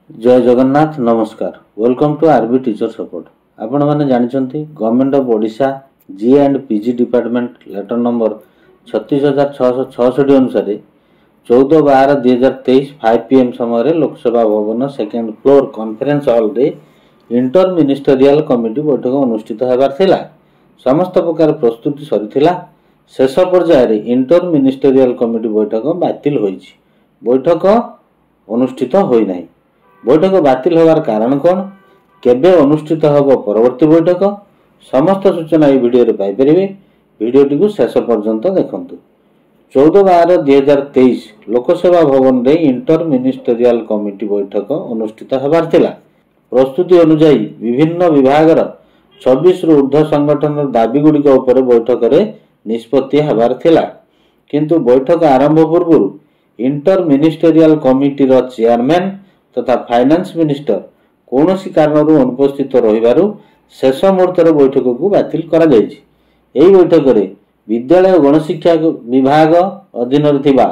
जय जगन्नाथ नमस्कार welcome to RB teacher support. आपण माने जानछंती government of Odisha G and PG department letter number 36,666 अनुसार 14/12/2023 5 PM समय लोकसभा भवन सेकेंड फ्लोर कॉन्फ्रेंस हॉल रे इंटर मिनिस्टरियल कमिटी बैठक अनुष्ठित हेबार थिला। समस्त प्रकार प्रस्तुति सरीथिला। शेष पर्यायर इंटर मिनिस्टरियल कमिटी बैठक बातिल होईछि। बैठक अनुष्ठित होई नाही। बैठक बातिल होवार कारण कौन, केबे अनुष्ठित हब परवर्ती बैठक, समस्त सूचना ये वीडियो रे पाई परिबे। वीडियोटी को शेष पर्यंत देखंतु। 14/12/2023 लोकसभा भवन रे इंटर मिनिस्टरियल कमिटी बैठक अनुष्ठित हेबार थिला। प्रस्तुति अनुसार विभिन्न विभागर 26 रु ऊर्ध्व संगठन दाबी गुड़िक उपर बैठक रे निष्पत्ति हेबार थिला। किंतु बैठक आरंभ पूर्व इंटर मिनिस्टरियल कमिटी रो चेयरमैन तथा फाइनान्स मिनिस्टर कौन सी कारण अनुपस्थित रहिबारु शेष मुहूर्त बैठक को बातिल करा जायछि। एही बैठक रे विद्यालय और गणशिक्षा विभाग अधीन थिबा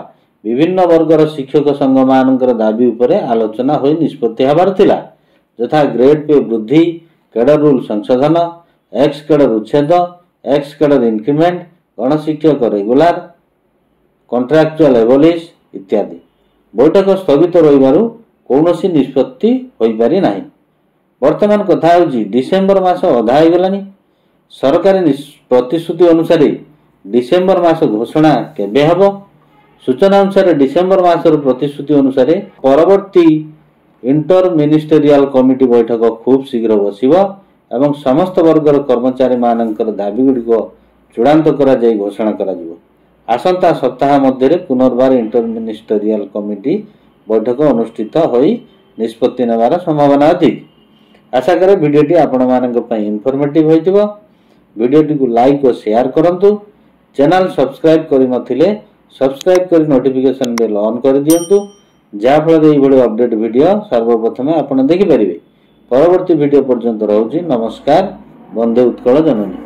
विभिन्न वर्गर शिक्षक संघ मानकर दाबी उपरे आलोचना होई निष्पत्ति हेबार थिला। यथा ग्रेड पे वृद्धि, कैडर रूल संशोधन, एक्स कैडर उच्छेद, एक्स कैडर इंक्रीमेंट, गणशिक्षक रेगुलर, कॉन्ट्रैक्चुअल एबोलिश इत्यादि। बैठक स्थगित रहिबारु कौनसी निष्पत्ति होई पारि नाही। वर्तमान कथा होची डिसेंबर मास अधा हो गलानी। सरकारी प्रतिश्रुति अनुसार डिसेंबर मास घोषणा केबे हबो? सूचना अनुसार डिसेंबर मासर प्रतिश्रुति अनुसार परवर्ती इंटर मिनिस्टरियल कमिटी बैठक खूब शीघ्र बसिबो एवं समस्त वर्गर कर्मचारी मानकर दाबी गुड़िक चूड़ांत करा जाय घोषणा करा जिवो। आसंता सप्ताह मध्य पुनर्बार इंटर मिनिस्टरियल कमिटी बैठक अनुष्ठित होई निष्पत्ति नेबार संभावना अधिक। आशा करे वीडियोटी आपण मानक पई इन्फॉर्मेटिव होइतिबो। वीडियोटी को लाइक और शेयर करंतु। चैनल सब्सक्राइब करि नथिले सब्सक्राइब करि नोटिफिकेशन बेल ऑन कर दियंतु, जा फल एई भली अपडेट वीडियो सर्वप्रथम आपण देखि परिबे। परवर्ती वीडियो पर्यंत रहउची। नमस्कार। वंदे उत्कल जननी।